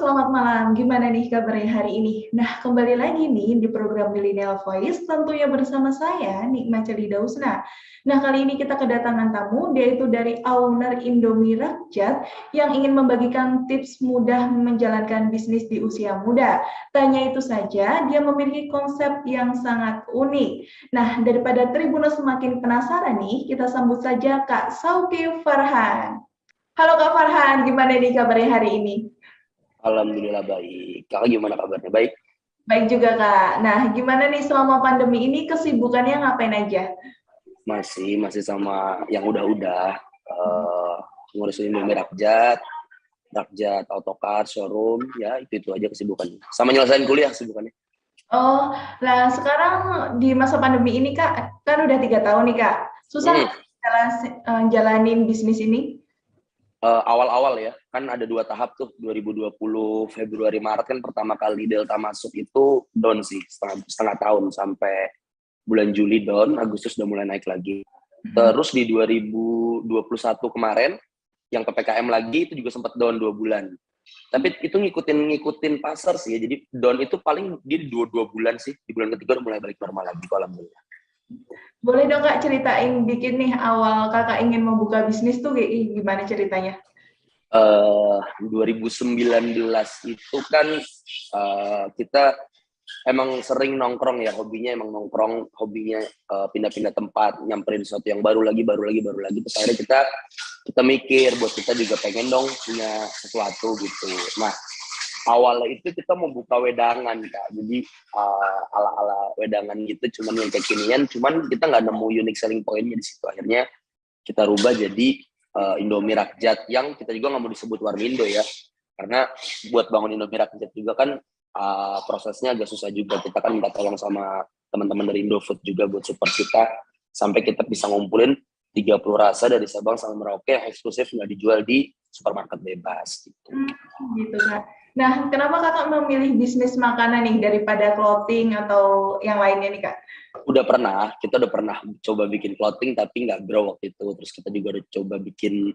selamat malam. Gimana nih kabarnya hari ini? Nah, kembali lagi nih di program Millennial Voice, tentunya bersama saya, Nikma Celidausna. Nah, kali ini kita kedatangan tamu, yaitu dari owner Indomie Rakyat yang ingin membagikan tips mudah menjalankan bisnis di usia muda. Tanya itu saja, dia memiliki konsep yang sangat unik. Nah, daripada Tribuners semakin penasaran nih, kita sambut saja Kak Sauki Farhan. Halo Kak Farhan, gimana nih kabarnya hari ini? Alhamdulillah baik. Kakak gimana kabarnya? Baik? Baik juga Kak. Nah, gimana nih selama pandemi ini kesibukannya ngapain aja? Masih sama yang udah-udah. Ngurusin Indomie Rakyat, AutoCAD, showroom, ya itu aja kesibukannya. Sama nyelesain kuliah kesibukannya. Oh, nah sekarang di masa pandemi ini Kak, kan udah 3 tahun nih Kak. Susah nggak jalanin bisnis ini? Awal-awal ya, kan ada 2 tahap tuh, 2020 Februari Maret kan pertama kali Delta masuk itu down sih, setengah tahun sampai bulan Juli down, Agustus udah mulai naik lagi. Terus di 2021 kemarin yang PPKM lagi itu juga sempat down 2 bulan. Tapi itu ngikutin pasar sih ya. Jadi down itu paling dia di 2 bulan sih. Di bulan ketiga udah mulai balik normal lagi, alhamdulillah. Boleh dong Kak ceritain dikit nih awal Kakak ingin membuka bisnis tuh gimana ceritanya? 2019 itu kan kita emang sering nongkrong ya, hobinya emang nongkrong, hobinya pindah-pindah tempat, nyamperin sesuatu yang baru lagi. Terus akhirnya kita mikir buat kita juga pengen dong punya sesuatu gitu. Nah, awalnya itu kita mau buka wedangan Kak, jadi ala-ala wedangan gitu, cuman yang kekinian, cuman kita nggak nemu unique selling point-nya di situ. Akhirnya kita rubah jadi Indomie Rakyat, yang kita juga nggak mau disebut Warmindo ya, karena buat bangun Indomie Rakyat juga kan prosesnya agak susah juga. Kita kan minta tolong sama teman-teman dari Indofood juga buat support kita sampai kita bisa ngumpulin 30 rasa dari Sabang sampai Merauke yang eksklusif nggak dijual di supermarket bebas gitu. Gitu Kak. Nah, kenapa Kakak memilih bisnis makanan nih daripada clothing atau yang lainnya nih Kak? Kita udah pernah coba bikin clothing tapi nggak grow waktu itu. Terus kita juga udah coba bikin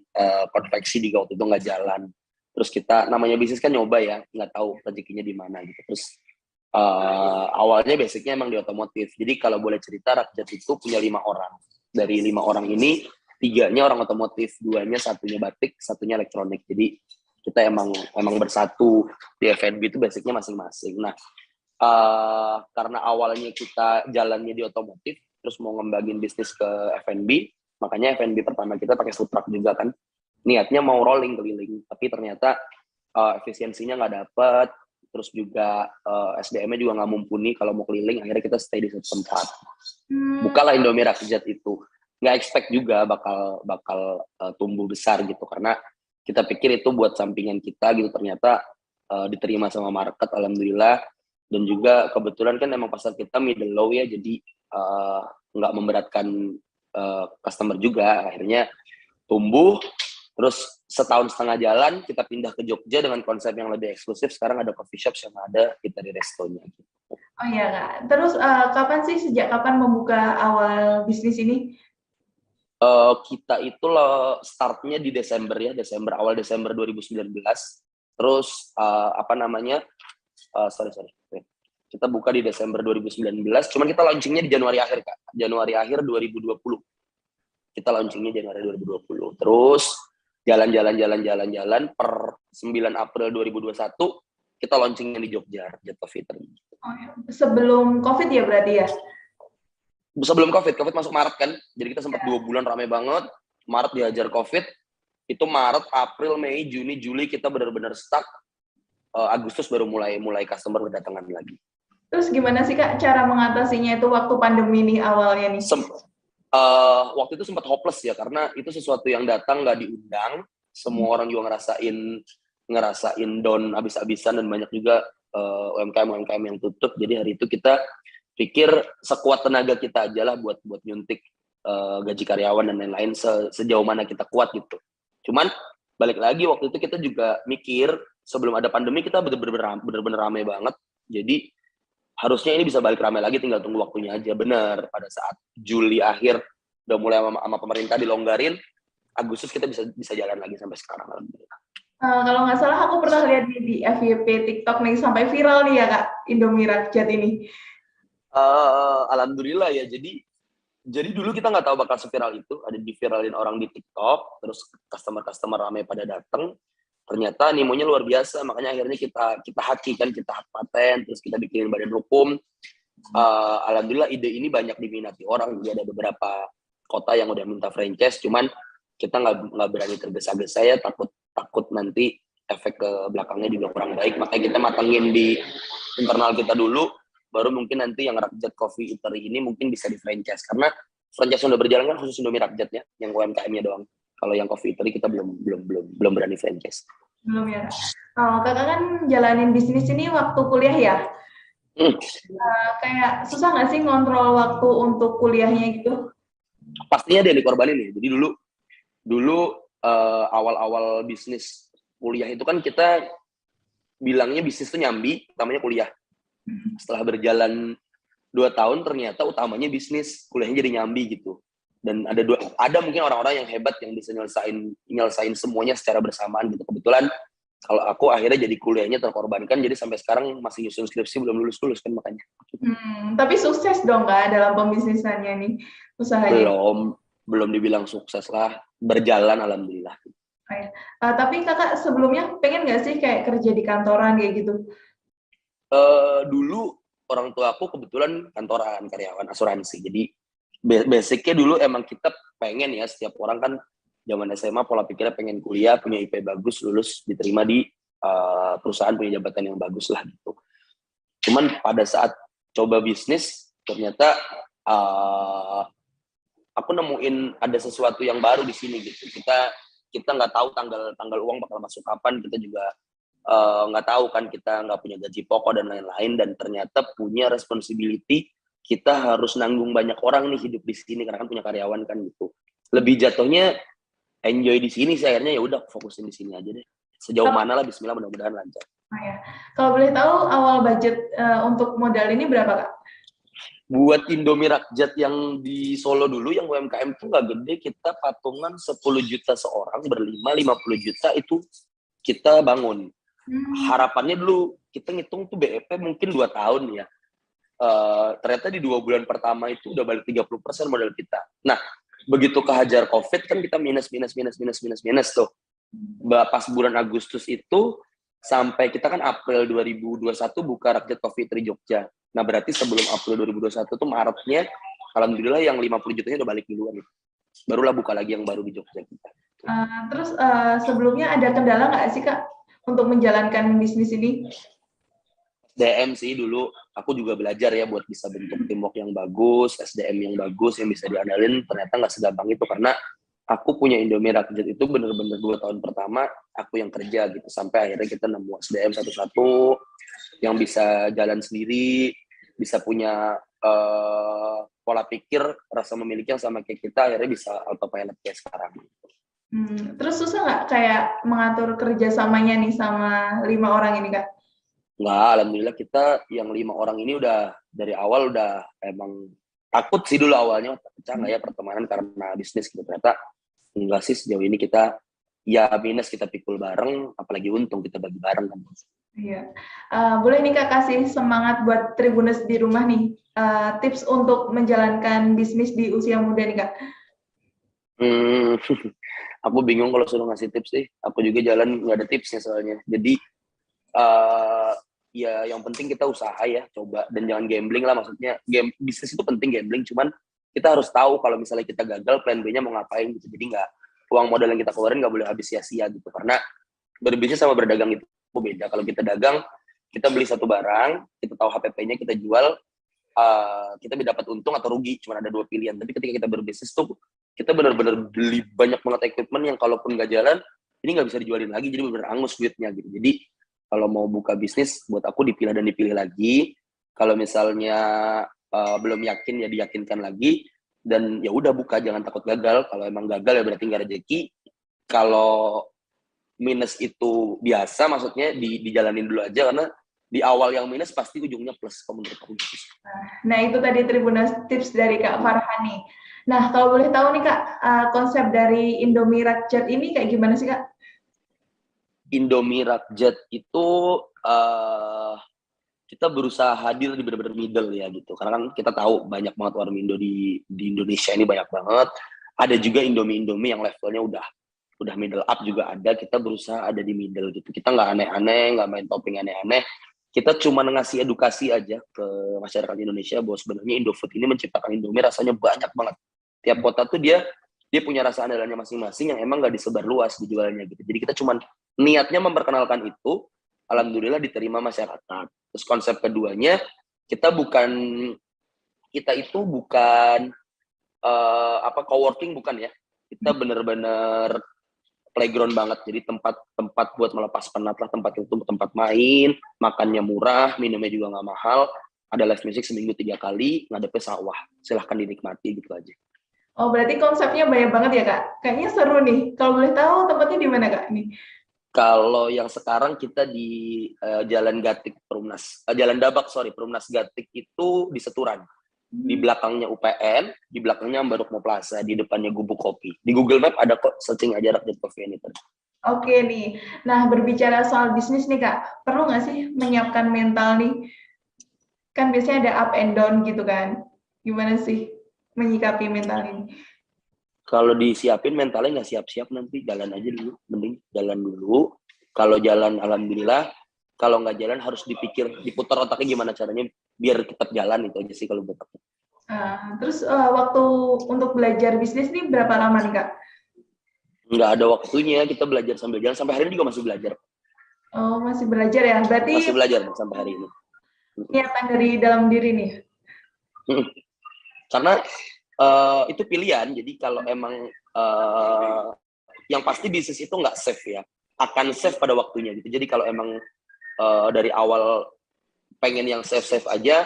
konveksi juga waktu itu nggak jalan. Terus kita namanya bisnis kan nyoba ya, nggak tahu rezekinya di mana gitu. Terus awalnya basicnya emang di otomotif. Jadi kalau boleh cerita, Rakyat itu punya 5 orang. Dari 5 orang ini 3-nya orang otomotif, 2-nya satunya batik, satunya elektronik. Jadi kita emang bersatu di F&B itu basicnya masing-masing. Nah, karena awalnya kita jalannya di otomotif, terus mau ngembangin bisnis ke F&B, makanya F&B pertama kita pakai food truck juga kan. Niatnya mau rolling keliling, tapi ternyata efisiensinya nggak dapet, terus juga SDM-nya juga nggak mumpuni kalau mau keliling. Akhirnya kita stay di satu tempat. Bukalah Indomie Rakyat itu. Nggak expect juga bakal tumbuh besar gitu, karena kita pikir itu buat sampingan kita gitu. Ternyata diterima sama market, alhamdulillah. Dan juga kebetulan kan emang pasar kita middle low ya, jadi nggak memberatkan customer juga. Akhirnya tumbuh. Terus setahun setengah jalan kita pindah ke Jogja dengan konsep yang lebih eksklusif. Sekarang ada coffee shop yang ada kita di restonya gitu. Oh iya Kak. Terus sejak kapan membuka awal bisnis ini? Kita itu startnya di Desember ya, awal Desember 2019. Terus sorry. Kita buka di Desember 2019, cuman kita launchingnya di Januari akhir Kak. Januari akhir 2020. Kita launchingnya Januari 2020. Terus jalan per 9 April 2021 kita launchingnya di Jogja, Jet Coffee Eatery. Oh, ya. Sebelum COVID ya berarti ya? Sebelum COVID masuk Maret kan, jadi kita sempat 2 bulan rame banget. Maret dihajar COVID, itu Maret, April, Mei, Juni, Juli kita benar-benar stuck. Agustus baru mulai customer berdatangan lagi. Terus gimana sih Kak cara mengatasinya itu waktu pandemi nih awalnya nih? Waktu itu sempat hopeless ya, karena itu sesuatu yang datang nggak diundang. Semua orang juga ngerasain down abis-abisan, dan banyak juga UMKM yang tutup. Jadi hari itu kita pikir sekuat tenaga kita aja lah buat nyuntik gaji karyawan dan lain-lain, sejauh mana kita kuat gitu. Cuman balik lagi waktu itu kita juga mikir sebelum ada pandemi kita bener-bener rame banget. Jadi harusnya ini bisa balik ramai lagi, tinggal tunggu waktunya aja. Bener, pada saat Juli akhir udah mulai sama pemerintah dilonggarin, Agustus kita bisa jalan lagi sampai sekarang, alhamdulillah. Kalau nggak salah aku pernah lihat di FYP TikTok nih sampai viral nih ya Kak, Indomie Rakyat ini. Alhamdulillah ya. Jadi dulu kita nggak tahu bakal seviral itu. Ada diviralin orang di TikTok, terus customer ramai pada datang. Ternyata animonya luar biasa. Makanya akhirnya kita haki kan, kita hak paten, terus kita bikinin badan hukum. Alhamdulillah ide ini banyak diminati orang. Jadi ada beberapa kota yang udah minta franchise. Cuman kita nggak berani tergesa-gesa ya, takut nanti efek ke belakangnya juga kurang baik. Makanya kita matangin di internal kita dulu, baru mungkin nanti yang Rakyat Coffee Eatery ini mungkin bisa di franchise, karena franchise yang udah berjalan kan khusus Indomie Rakyatnya, yang UMKM-nya doang. Kalau yang Coffee Eatery kita belum berani franchise. Belum ya. Kakak kan jalanin bisnis ini waktu kuliah ya. Kayak susah nggak sih ngontrol waktu untuk kuliahnya gitu? Pastinya dia dikorbanin ya. Jadi dulu awal-awal bisnis kuliah itu kan kita bilangnya bisnis itu nyambi, utamanya kuliah. Setelah berjalan 2 tahun ternyata utamanya bisnis, kuliahnya jadi nyambi gitu. Dan ada mungkin orang-orang yang hebat yang bisa nyelesain semuanya secara bersamaan gitu. Kebetulan kalau aku akhirnya jadi kuliahnya terkorbankan, jadi sampai sekarang masih nyusun skripsi belum lulus kan makanya. Tapi sukses dong Kak dalam pembisnisannya nih usahanya. Belum dibilang sukses lah, berjalan alhamdulillah. Tapi kakak sebelumnya pengen nggak sih kayak kerja di kantoran kayak gitu? Dulu orang tua aku kebetulan kantoran, karyawan asuransi. Jadi basicnya dulu emang kita pengen ya, setiap orang kan zaman SMA pola pikirnya pengen kuliah, punya IP bagus, lulus, diterima di perusahaan punya jabatan yang bagus lah gitu. Cuman pada saat coba bisnis, ternyata aku nemuin ada sesuatu yang baru di sini gitu. Kita nggak tahu tanggal uang bakal masuk kapan, kita juga nggak tahu kan, kita nggak punya gaji pokok dan lain-lain, dan ternyata punya responsibility, kita harus nanggung banyak orang nih hidup di sini karena kan punya karyawan kan gitu. Lebih jatuhnya enjoy di sini sih, akhirnya ya udah fokusin di sini aja deh. Sejauh mana lah, bismillah, mudah-mudahan lancar. Ya. Kalau boleh tahu awal budget untuk modal ini berapa Kak? Buat Indomie Rakyat yang di Solo dulu, yang UMKM tuh nggak gede, kita patungan 10 juta seorang, berlima 50 juta itu kita bangun. Harapannya dulu kita ngitung tuh BEP mungkin 2 tahun ya. Ternyata di 2 bulan pertama itu udah balik 30% modal kita. Nah, begitu kehajar COVID kan kita minus tuh. Pas bulan Agustus itu sampai kita kan April 2021 buka Rakyat Coffee Eatery Jogja. Nah, berarti sebelum April 2021 tuh Maretnya, alhamdulillah yang 50 jutanya udah balik duluan. Barulah buka lagi yang baru di Jogja kita. Terus sebelumnya ada kendala nggak sih Kak untuk menjalankan bisnis ini? SDM sih dulu, aku juga belajar ya buat bisa bentuk teamwork yang bagus, SDM yang bagus, yang bisa diandalin. Ternyata nggak segampang itu, karena aku punya Indomie Rakyat itu bener-bener 2 tahun pertama aku yang kerja gitu, sampai akhirnya kita nemu SDM satu-satu yang bisa jalan sendiri, bisa punya pola pikir, rasa memiliki yang sama kayak kita, akhirnya bisa autopilot kayak sekarang. Terus susah nggak kayak mengatur kerjasamanya nih sama 5 orang ini Kak? Nggak, alhamdulillah kita yang 5 orang ini udah dari awal udah emang takut sih dulu awalnya, pecah nggak ya pertemanan karena bisnis gitu. Ternyata enggak sih, sejauh ini kita ya minus kita pikul bareng, apalagi untung kita bagi bareng kan. Iya. Boleh nih Kak kasih semangat buat Tribuners di rumah nih, tips untuk menjalankan bisnis di usia muda nih Kak. Aku bingung kalau suruh ngasih tips sih. Aku juga jalan nggak ada tipsnya soalnya. Jadi ya yang penting kita usaha ya, coba, dan jangan gambling lah. Maksudnya bisnis itu penting, gambling, cuman kita harus tahu kalau misalnya kita gagal, plan B-nya mau ngapain gitu. Jadi uang modal yang kita keluarin nggak boleh habis sia-sia gitu. Karena berbisnis sama berdagang itu beda. Kalau kita dagang, kita beli satu barang, kita tahu HPP-nya, kita jual, kita dapat untung atau rugi, cuma ada 2 pilihan. Tapi ketika kita berbisnis tuh, kita benar-benar beli banyak banget equipment yang kalaupun nggak jalan, ini nggak bisa dijualin lagi, jadi benar-benar angus duitnya gitu. Jadi kalau mau buka bisnis, buat aku dipilah dan dipilih lagi. Kalau misalnya belum yakin, ya diyakinkan lagi. Dan ya udah buka, jangan takut gagal. Kalau emang gagal ya berarti nggak rezeki. Kalau minus itu biasa, maksudnya dijalanin dulu aja, karena di awal yang minus pasti ujungnya plus, kalau menurut aku. Nah, itu tadi Tribuners tips dari Kak Farhani. Nah, kalau boleh tahu nih Kak, konsep dari Indomie Rakyat ini kayak gimana sih Kak? Indomie Rakyat itu kita berusaha hadir di benar-benar middle ya gitu. Karena kan kita tahu banyak banget warung Indo di Indonesia ini banyak banget. Ada juga Indomie yang levelnya udah middle up juga ada. Kita berusaha ada di middle gitu. Kita nggak aneh-aneh, nggak main topping aneh-aneh. Kita cuma ngasih edukasi aja ke masyarakat Indonesia bahwa sebenarnya Indofood ini menciptakan Indomie rasanya banyak banget. Tiap kota tuh dia punya rasa andalannya masing-masing yang emang nggak disebar luas dijualnya gitu. Jadi kita cuma niatnya memperkenalkan itu, alhamdulillah diterima masyarakat. Terus konsep keduanya, kita itu bukan coworking bukan ya. Kita bener-bener playground banget. Jadi tempat buat melepas penat lah, tempat itu tempat main, makannya murah, minumnya juga nggak mahal. Ada live music seminggu 3 kali, ngadepnya sawah. Silahkan dinikmati gitu aja. Oh, berarti konsepnya banyak banget ya, Kak? Kayaknya seru nih. Kalau boleh tahu tempatnya di mana, Kak? Nih. Kalau yang sekarang kita di Jalan Gatik Perumnas, Jalan Dabak, Perumnas Gatik itu di Seturan. Di belakangnya UPN, di belakangnya Ambarukmo Plaza, di depannya Gubuk Kopi. Di Google Map ada kok, searching aja Rakyat Coffee Anytime. Oke nih. Nah, berbicara soal bisnis nih, Kak. Perlu nggak sih menyiapkan mental nih? Kan biasanya ada up and down gitu kan. Gimana sih menyikapi mental ini? Kalau disiapin mentalnya nggak siap-siap nanti, jalan aja dulu. Mending jalan dulu. Kalau jalan, alhamdulillah. Kalau nggak jalan harus diputar otaknya gimana caranya biar tetap jalan, itu aja sih kalau buat aku. Terus waktu untuk belajar bisnis nih berapa lama nih, Kak? Nggak ada waktunya, kita belajar sambil jalan. Sampai hari ini juga masih belajar. Oh, masih belajar ya? Berarti masih belajar sampai hari ini. Niatan dari dalam diri nih? Karena itu pilihan, jadi kalau emang yang pasti bisnis itu nggak safe ya, akan safe pada waktunya gitu. Jadi kalau emang dari awal pengen yang safe aja,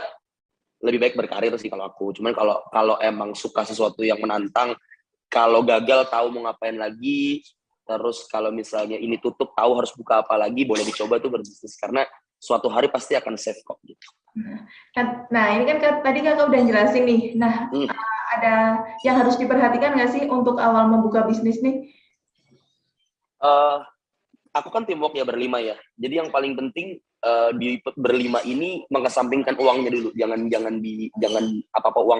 lebih baik berkarir sih kalau aku. Cuman kalau emang suka sesuatu yang menantang, kalau gagal tahu mau ngapain lagi, terus kalau misalnya ini tutup tahu harus buka apa lagi, boleh dicoba tuh berbisnis, karena suatu hari pasti akan safe kok gitu. Nah, ini kan tadi Kakak udah jelasin nih. Nah, ada yang harus diperhatikan nggak sih untuk awal membuka bisnis nih? Aku kan teamwork ya, berlima ya. Jadi yang paling penting di berlima ini mengesampingkan uangnya dulu. Jangan apa-apa uang,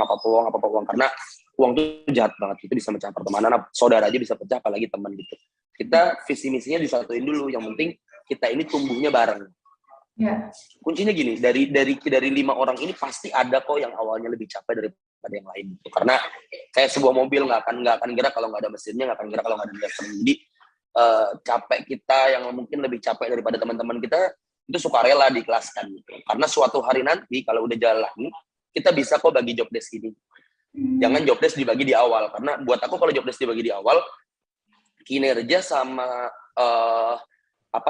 karena uang itu jahat banget. Itu bisa mecah pertemanan, saudara aja bisa pecah, apalagi teman gitu. Kita visi misinya disatuin dulu. Yang penting kita ini tumbuhnya bareng. Ya. Kuncinya gini, dari 5 orang ini pasti ada kok yang awalnya lebih capek daripada yang lain gitu. Karena kayak sebuah mobil nggak akan gerak kalau nggak ada mesinnya, nggak akan gerak kalau nggak ada driver. Jadi capek kita yang mungkin lebih capek daripada teman-teman kita itu sukarela diikhlaskan gitu. Karena suatu hari nanti kalau udah jalan, kita bisa kok bagi job desk ini. Jangan job desk dibagi di awal, karena buat aku kalau job desk dibagi di awal, kinerja sama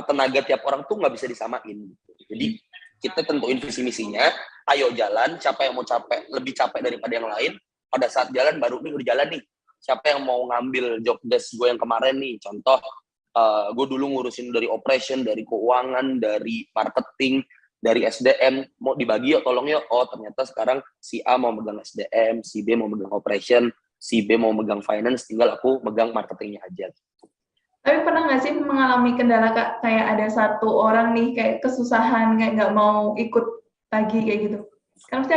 tenaga tiap orang tuh nggak bisa disamain. Jadi kita tentuin visi misinya, ayo jalan, siapa yang mau lebih capek daripada yang lain, pada saat jalan baru nih udah jalan nih. Siapa yang mau ngambil job desk gue yang kemarin nih, contoh gue dulu ngurusin dari operation, dari keuangan, dari marketing, dari SDM, mau dibagi yuk tolong yuk. Oh ternyata sekarang si A mau megang SDM, si B mau megang operation, si B mau megang finance, tinggal aku megang marketingnya aja. Tapi pernah nggak sih mengalami kendala, Kak, kayak ada satu orang nih kayak kesusahan, kayak nggak mau ikut lagi kayak gitu? Kan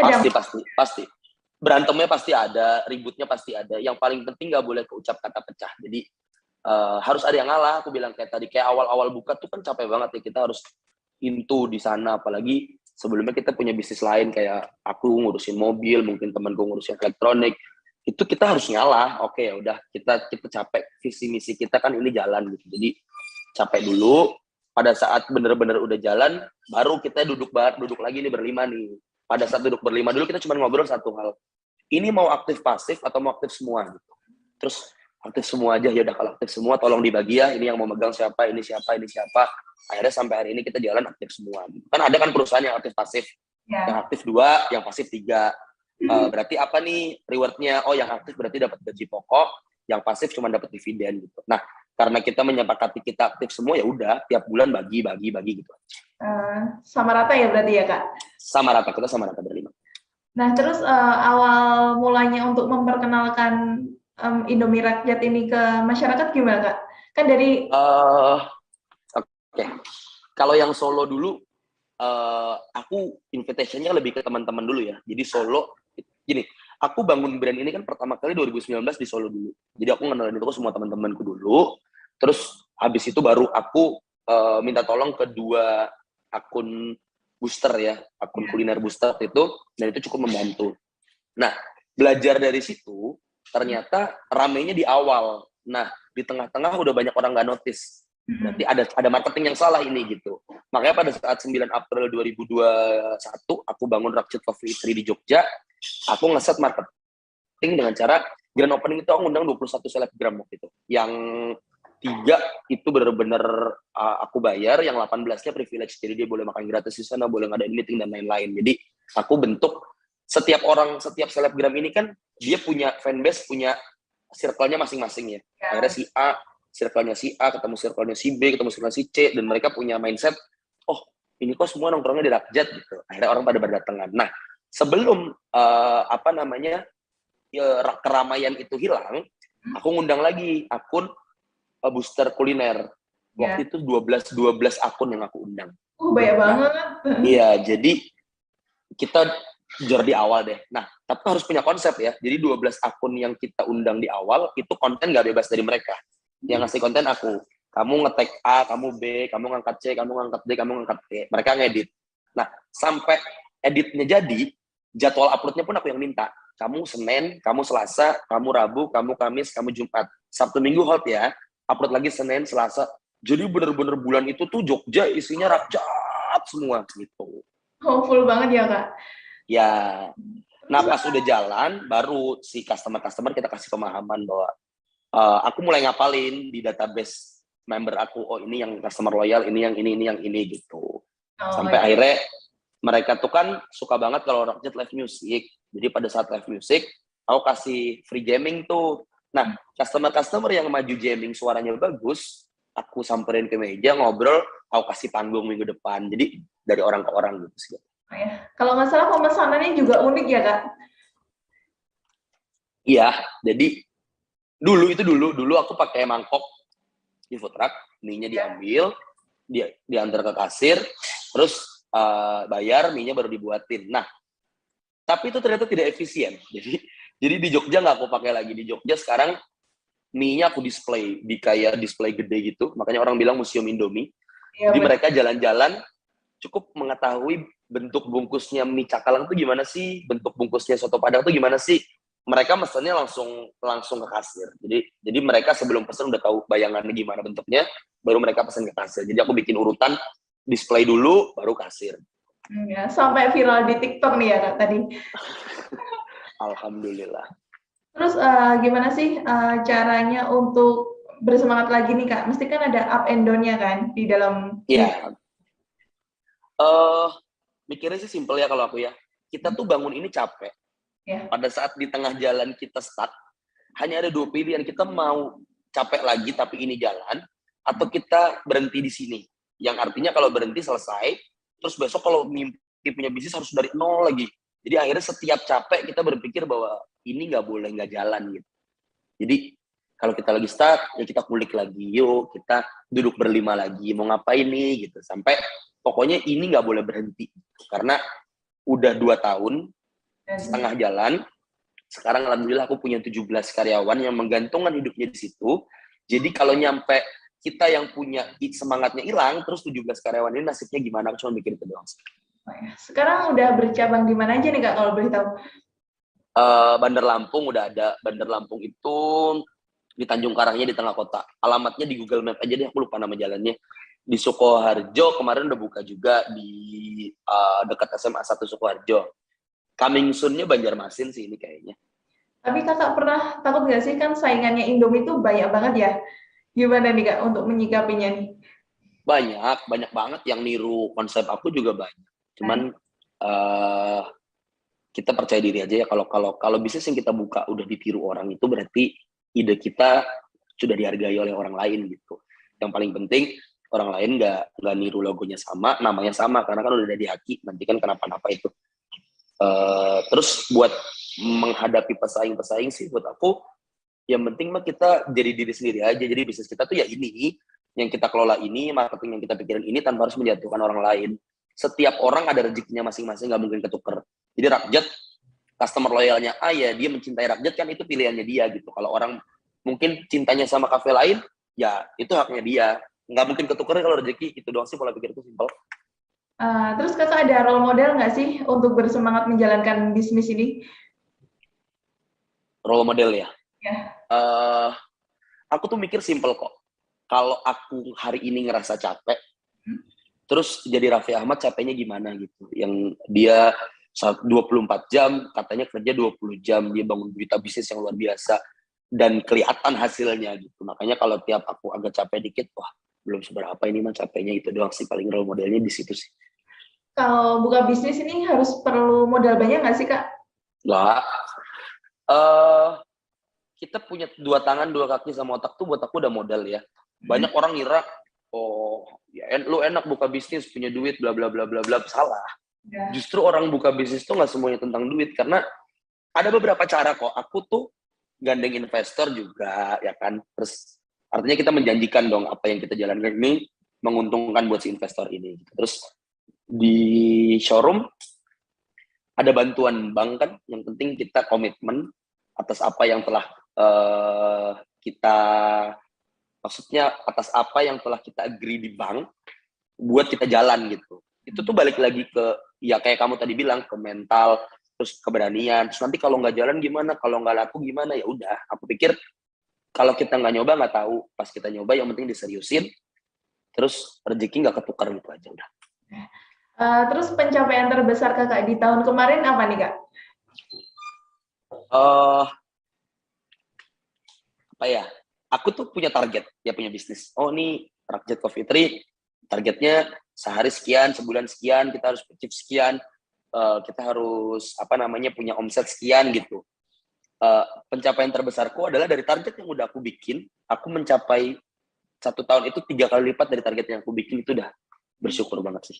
pasti. Berantemnya pasti ada, ributnya pasti ada. Yang paling penting nggak boleh keucap kata pecah. Jadi harus ada yang ngalah. Aku bilang kayak tadi, kayak awal-awal buka tuh kan capek banget ya. Kita harus into di sana. Apalagi sebelumnya kita punya bisnis lain, kayak aku ngurusin mobil, mungkin temanku ngurusin elektronik. Itu kita harus ngalah. Oke, ya udah kita capek, visi misi kita kan ini jalan gitu. Jadi capek dulu, pada saat bener-bener udah jalan baru kita duduk lagi nih berlima nih. Pada saat duduk berlima dulu kita cuma ngobrol satu hal, ini mau aktif pasif atau mau aktif semua gitu. Terus aktif semua aja, ya udah kalau aktif semua tolong dibagi ya, ini yang mau megang siapa, ini siapa. Akhirnya sampai hari ini kita jalan aktif semua gitu. Kan ada kan perusahaan yang aktif pasif, yang aktif 2, yang pasif 3. Berarti apa nih rewardnya? Oh, yang aktif berarti dapat gaji pokok, yang pasif cuma dapat dividen gitu. Nah, karena kita menyepakati kita aktif semua, ya udah tiap bulan bagi gitu. Sama rata ya berarti ya, Kak? Kita sama rata berlima. Nah, terus awal mulanya untuk memperkenalkan Indomie Rakyat ini ke masyarakat gimana, Kak? Kan dari Oke, kalau yang solo dulu, aku invitation-nya lebih ke teman-teman dulu ya. Jadi solo, gini, aku bangun brand ini kan pertama kali 2019 di Solo dulu. Jadi aku ngenalin itu ke semua teman-temanku dulu. Terus habis itu baru aku minta tolong ke 2 akun booster ya, akun kuliner booster itu, dan itu cukup membantu. Nah, belajar dari situ, ternyata ramenya di awal. Nah, di tengah-tengah udah banyak orang nggak notice. Berarti ada marketing yang salah ini gitu. Makanya pada saat 9 April 2021, aku bangun Rakcit Coffee Eatery di Jogja, aku ngeset marketing dengan cara grand opening itu aku ngundang 21 selebgram waktu itu. Yang 3 itu benar-benar aku bayar, yang 18-nya privilege. Jadi dia boleh makan gratis di sana, boleh ngadain meeting dan lain-lain. Jadi aku bentuk setiap selebgram ini kan dia punya fanbase, punya circle-nya masing-masing ya. Akhirnya si A, circle-nya si A, ketemu circle-nya si B, ketemu circle si C, dan mereka punya mindset, oh ini kok semua nongkrongnya di Rakjat gitu. Akhirnya orang pada berdatangan. Nah, sebelum keramaian itu hilang, aku ngundang lagi akun booster kuliner. Waktu itu 12 akun yang aku undang. Banyak banget. Iya, jadi kita jor di awal deh. Nah, tapi harus punya konsep ya. Jadi 12 akun yang kita undang di awal, itu konten nggak bebas dari mereka. Yang ngasih konten aku. Kamu nge-tag A, kamu B, kamu ngangkat C, kamu ngangkat D, kamu ngangkat E. Mereka ngedit. Nah, sampai editnya jadi, jadwal uploadnya pun aku yang minta. Kamu Senin, kamu Selasa, kamu Rabu, kamu Kamis, kamu Jumat. Sabtu Minggu hot ya. Upload lagi Senin, Selasa. Jadi bener-bener bulan itu tuh Jogja isinya Rakjat semua gitu. Full banget ya, Kak? Ya. Nah, pas udah jalan, baru si customer kita kasih pemahaman bahwa aku mulai ngapalin di database member aku, oh ini yang customer loyal, ini yang ini gitu. Sampai akhirnya mereka tuh kan suka banget kalau Rakjat live music. Jadi pada saat live music, aku kasih free jamming tuh. Nah, customer yang maju jamming suaranya bagus, aku samperin ke meja, ngobrol, aku kasih panggung minggu depan. Jadi dari orang ke orang gitu sih. Kalau nggak salah pemesanannya juga unik ya, Kak? Iya, jadi dulu aku pakai mangkok di food truck, mie-nya diambil, diantar ke kasir, terus bayar, mie-nya baru dibuatin. Nah, tapi itu ternyata tidak efisien. Jadi di Jogja nggak aku pakai lagi. Di Jogja sekarang mie-nya aku display di kayak display gede gitu. Makanya orang bilang museum Indomie. Ya, jadi mereka jalan-jalan cukup mengetahui bentuk bungkusnya mie cakalang itu gimana sih, bentuk bungkusnya soto Padang itu gimana sih. Mereka mesennya langsung ke kasir. Jadi mereka sebelum pesen udah tahu bayangannya gimana bentuknya, baru mereka pesen ke kasir. Jadi aku bikin urutan display dulu, baru kasir. Ya, sampai viral di TikTok nih ya, Kak, tadi. Alhamdulillah. Terus gimana sih caranya untuk bersemangat lagi nih, Kak? Mesti kan ada up and down-nya kan di dalam... Iya. Mikirnya sih simple ya kalau aku ya. Kita tuh bangun ini capek. Pada saat di tengah jalan kita stuck, hanya ada 2 pilihan. Kita mau capek lagi tapi ini jalan, atau kita berhenti di sini. Yang artinya kalau berhenti selesai, terus besok kalau mimpi punya bisnis harus dari nol lagi. Jadi akhirnya setiap capek kita berpikir bahwa ini nggak boleh nggak jalan gitu. Jadi kalau kita lagi stuck, ya kita kulik lagi. Yuk kita duduk berlima lagi. Mau ngapain nih gitu. Sampai pokoknya ini nggak boleh berhenti. Karena udah 2 tahun setengah jalan. Sekarang alhamdulillah aku punya 17 karyawan yang menggantungkan hidupnya di situ. Jadi kalau nyampe kita yang punya semangatnya hilang, terus 17 karyawan ini nasibnya gimana? Aku cuma mikir itu doang. Sekarang udah bercabang di mana aja nih, Kak, kalau boleh tahu? Bandar Lampung udah ada. Bandar Lampung itu di Tanjung Karangnya di tengah kota. Alamatnya di Google Map aja deh, aku lupa nama jalannya. Di Sukoharjo kemarin udah buka juga di dekat SMA 1 Sukoharjo. Coming soon-nya Banjarmasin sih ini kayaknya. Tapi Kakak pernah takut nggak sih, kan saingannya Indomie itu banyak banget ya? Gimana nih, Kak, untuk menyikapinya nih? Banyak banget yang niru konsep aku juga banyak. Cuman kita percaya diri aja ya, kalau bisnis yang kita buka udah ditiru orang itu berarti ide kita sudah dihargai oleh orang lain gitu. Yang paling penting orang lain nggak niru logonya sama, namanya sama, karena kan udah ada di haki, nanti kan kenapa-napa itu. Terus buat menghadapi pesaing sih buat aku yang penting mah kita jadi diri sendiri aja. Jadi bisnis kita tuh ya ini, yang kita kelola ini, marketing yang kita pikirin ini tanpa harus menjatuhkan orang lain. Setiap orang ada rezekinya masing-masing, nggak mungkin ketuker. Jadi Rakjat, customer loyalnya ya dia mencintai Rakjat kan itu pilihannya dia gitu. Kalau orang mungkin cintanya sama kafe lain, ya itu haknya dia. Nggak mungkin ketuker kalau rezeki, itu doang sih pola pikirku simpel. Terus kakak ada role model nggak sih untuk bersemangat menjalankan bisnis ini? Role model ya? Ya. Aku tuh mikir simpel kok. Kalau aku hari ini ngerasa capek, terus jadi Raffi Ahmad capeknya gimana gitu. Yang dia 24 jam, katanya kerja 20 jam, dia bangun berita bisnis yang luar biasa. Dan kelihatan hasilnya gitu. Makanya kalau tiap aku agak capek dikit, wah belum seberapa ini mah capeknya, itu doang sih paling role modelnya di situ sih. Kalau buka bisnis ini harus perlu modal banyak nggak sih, Kak? Lah, kita punya 2 tangan, 2 kaki sama otak tuh buat aku udah modal ya. Banyak orang ngira, oh ya lu enak buka bisnis, punya duit, bla bla bla bla bla. Salah. Ya. Justru orang buka bisnis tuh nggak semuanya tentang duit, karena ada beberapa cara kok. Aku tuh gandeng investor juga, ya kan. Terus artinya kita menjanjikan dong apa yang kita jalankan ini menguntungkan buat si investor ini. Terus di showroom ada bantuan bank kan, yang penting kita komitmen atas apa yang telah kita, maksudnya atas apa yang telah kita agree di bank buat kita jalan gitu. Itu tuh balik lagi ke, ya kayak kamu tadi bilang, ke mental, terus keberanian. Terus nanti kalau nggak jalan gimana, kalau nggak laku gimana, ya udah. Aku pikir kalau kita nggak nyoba nggak tahu. Pas kita nyoba yang penting diseriusin, terus rezeki nggak ketukar gitu aja udah. Terus pencapaian terbesar kakak di tahun kemarin apa nih, Kak? Apa ya? Aku tuh punya target, ya punya bisnis. Oh nih Rakjat Coffee Tree, targetnya sehari sekian, sebulan sekian, kita harus achieve sekian, kita harus punya omset sekian gitu. Pencapaian terbesarku adalah dari target yang udah aku bikin, aku mencapai 1 tahun itu 3 kali lipat dari target yang aku bikin, itu udah bersyukur banget sih.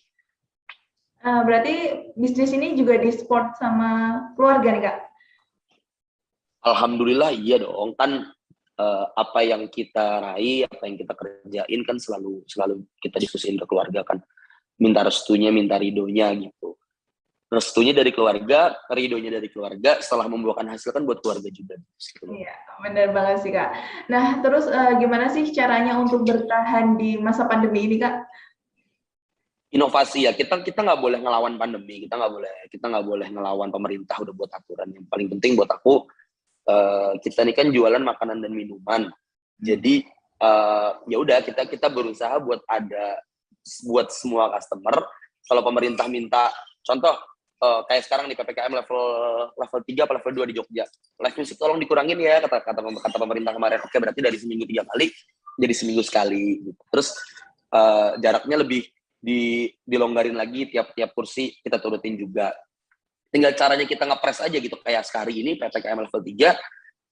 Berarti bisnis ini juga di-support sama keluarga nih, Kak? Alhamdulillah iya dong, kan apa yang kita raih, apa yang kita kerjain kan selalu kita diskusiin ke keluarga kan. Minta restunya, minta ridonya gitu. Restunya dari keluarga, ridonya dari keluarga, setelah membuahkan hasil kan buat keluarga juga. Iya, benar banget sih, Kak. Nah, terus gimana sih caranya untuk bertahan di masa pandemi ini, Kak? Inovasi ya, kita nggak boleh ngelawan pandemi, kita nggak boleh ngelawan pemerintah udah buat aturan. Yang paling penting buat aku, kita ini kan jualan makanan dan minuman, jadi ya udah kita berusaha buat semua customer. Kalau pemerintah minta, contoh kayak sekarang di PPKM level 3 atau level 2 di Jogja, live music tolong dikurangin ya, kata pemerintah kemarin. Oke, berarti dari seminggu 3 kali jadi seminggu sekali gitu. Terus jaraknya lebih dilonggarin lagi, tiap kursi kita turutin juga. Tinggal caranya kita ngepres aja gitu. Kayak sekali ini PPKM level 3,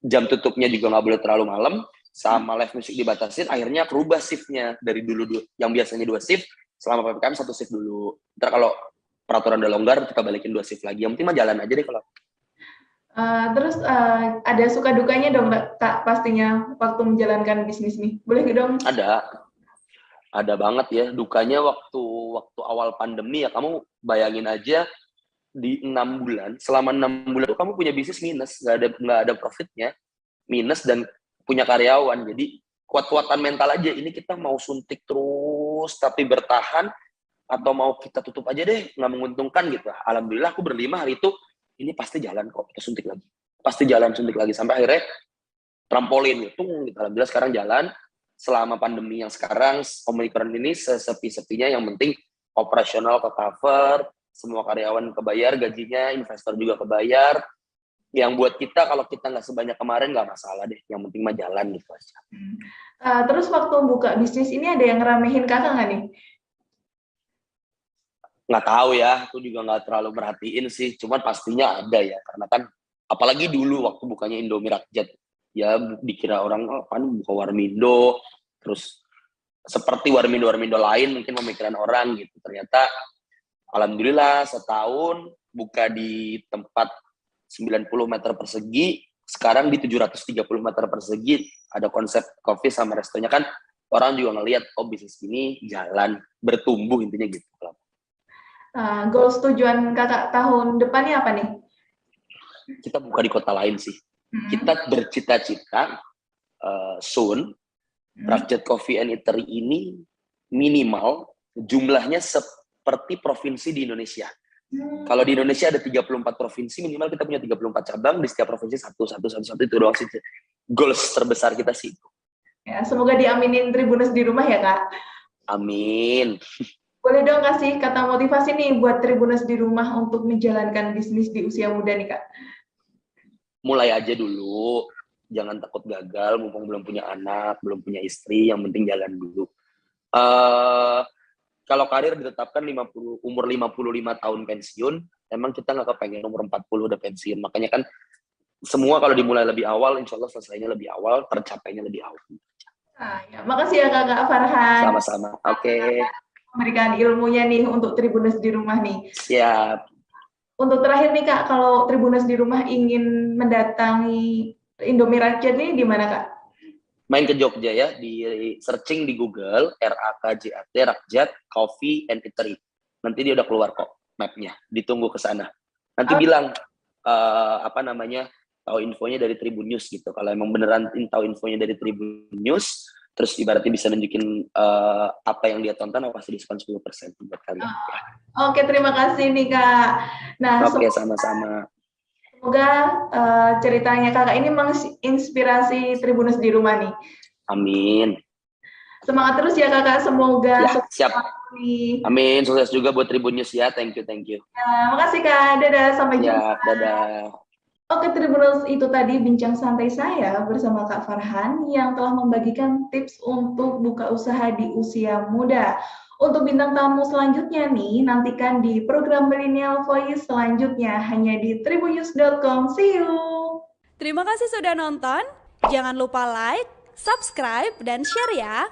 jam tutupnya juga nggak boleh terlalu malam, sama live music dibatasin. Akhirnya kerubah shiftnya dari dulu yang biasanya 2 shift, selama PPKM 1 shift dulu. Ntar kalau peraturan udah longgar, kita balikin 2 shift lagi. Yang penting mah jalan aja deh kalau. Terus ada suka dukanya dong, Kak, pastinya waktu menjalankan bisnis nih. Boleh dong? Ada banget ya. Dukanya waktu awal pandemi ya, kamu bayangin aja di 6 bulan, selama 6 bulan itu kamu punya bisnis minus, nggak ada profitnya, minus, dan punya karyawan. Jadi kuat-kuatan mental aja, ini kita mau suntik terus tapi bertahan, atau mau kita tutup aja deh, nggak menguntungkan gitu. Alhamdulillah aku berlima hari itu, ini pasti jalan kok, kita suntik lagi. Pasti jalan, suntik lagi. Sampai akhirnya trampolin gitu. Alhamdulillah sekarang jalan. Selama pandemi yang sekarang, Omikron ini sesepi-sepinya, yang penting operasional ke cover, semua karyawan kebayar, gajinya, investor juga kebayar. Yang buat kita, kalau kita nggak sebanyak kemarin, nggak masalah deh. Yang penting mah jalan gitu aja. Terus waktu buka bisnis ini ada yang ngeramehin kakak nggak nih? Nggak tahu ya, aku juga nggak terlalu merhatiin sih. Cuman pastinya ada ya, karena kan apalagi dulu waktu bukanya Indomie Rakjat, ya dikira orang, oh kan buka Warmindo, terus seperti Warmindo lain mungkin pemikiran orang gitu. Ternyata alhamdulillah setahun buka di tempat 90 meter persegi, sekarang di 730 meter persegi, ada konsep coffee sama restonya kan. orang juga ngelihat oh bisnis ini jalan bertumbuh intinya gitu. Goals tujuan kakak tahun depannya apa nih? Kita buka di kota lain sih. Kita bercita-cita soon Rafjet Coffee and Eatery ini minimal jumlahnya seperti provinsi di Indonesia. Kalau di Indonesia ada 34 provinsi, minimal kita punya 34 cabang, di setiap provinsi satu itu doang sih. Goals terbesar kita sih. Ya, semoga diaminin Tribuners di rumah ya, Kak. Amin. Boleh dong kasih kata motivasi nih buat Tribuners di rumah untuk menjalankan bisnis di usia muda nih, Kak. Mulai aja dulu, jangan takut gagal, mumpung belum punya anak, belum punya istri, yang penting jalan dulu. Kalau karir ditetapkan umur 55 tahun pensiun, emang kita nggak kepengen umur 40 udah pensiun. Makanya kan semua kalau dimulai lebih awal, insya Allah selesainya lebih awal, tercapainya lebih awal. Ya, makasih ya Kakak Farhan. Sama-sama. Oke. Memberikan ilmunya nih untuk Tribuners di rumah nih. Siap. Untuk terakhir nih Kak, kalau Tribuners di rumah ingin mendatangi Indomie Rafjet nih di mana Kak? Main ke Jogja ya, di searching di Google RAKJAT Rafjet Coffee and Eatery. Nanti dia udah keluar kok mapnya, ditunggu ke sana. Nanti bilang tahu infonya dari Tribun News gitu. Kalau emang beneran tahu infonya dari Tribun News, terus ibaratnya bisa nunjukin apa yang dia tonton, pasti diskon 10% buat kalian. Oke, terima kasih nih Kak. Nah, oke, sama-sama. Semoga ceritanya Kakak ini menginspirasi Tribuners di rumah nih. Amin. Semangat terus ya Kakak, semoga ya, siap. Amin, sukses juga buat Tribun News ya. Thank you. Makasih Kak, dadah, sampai jumpa. Dadah. Oke Tribuners, itu tadi bincang santai saya bersama Kak Farhan yang telah membagikan tips untuk buka usaha di usia muda. Untuk bintang tamu selanjutnya nih, nantikan di program Millennial Voice selanjutnya hanya di tribunnews.com. See you! Terima kasih sudah nonton. Jangan lupa like, subscribe, dan share ya!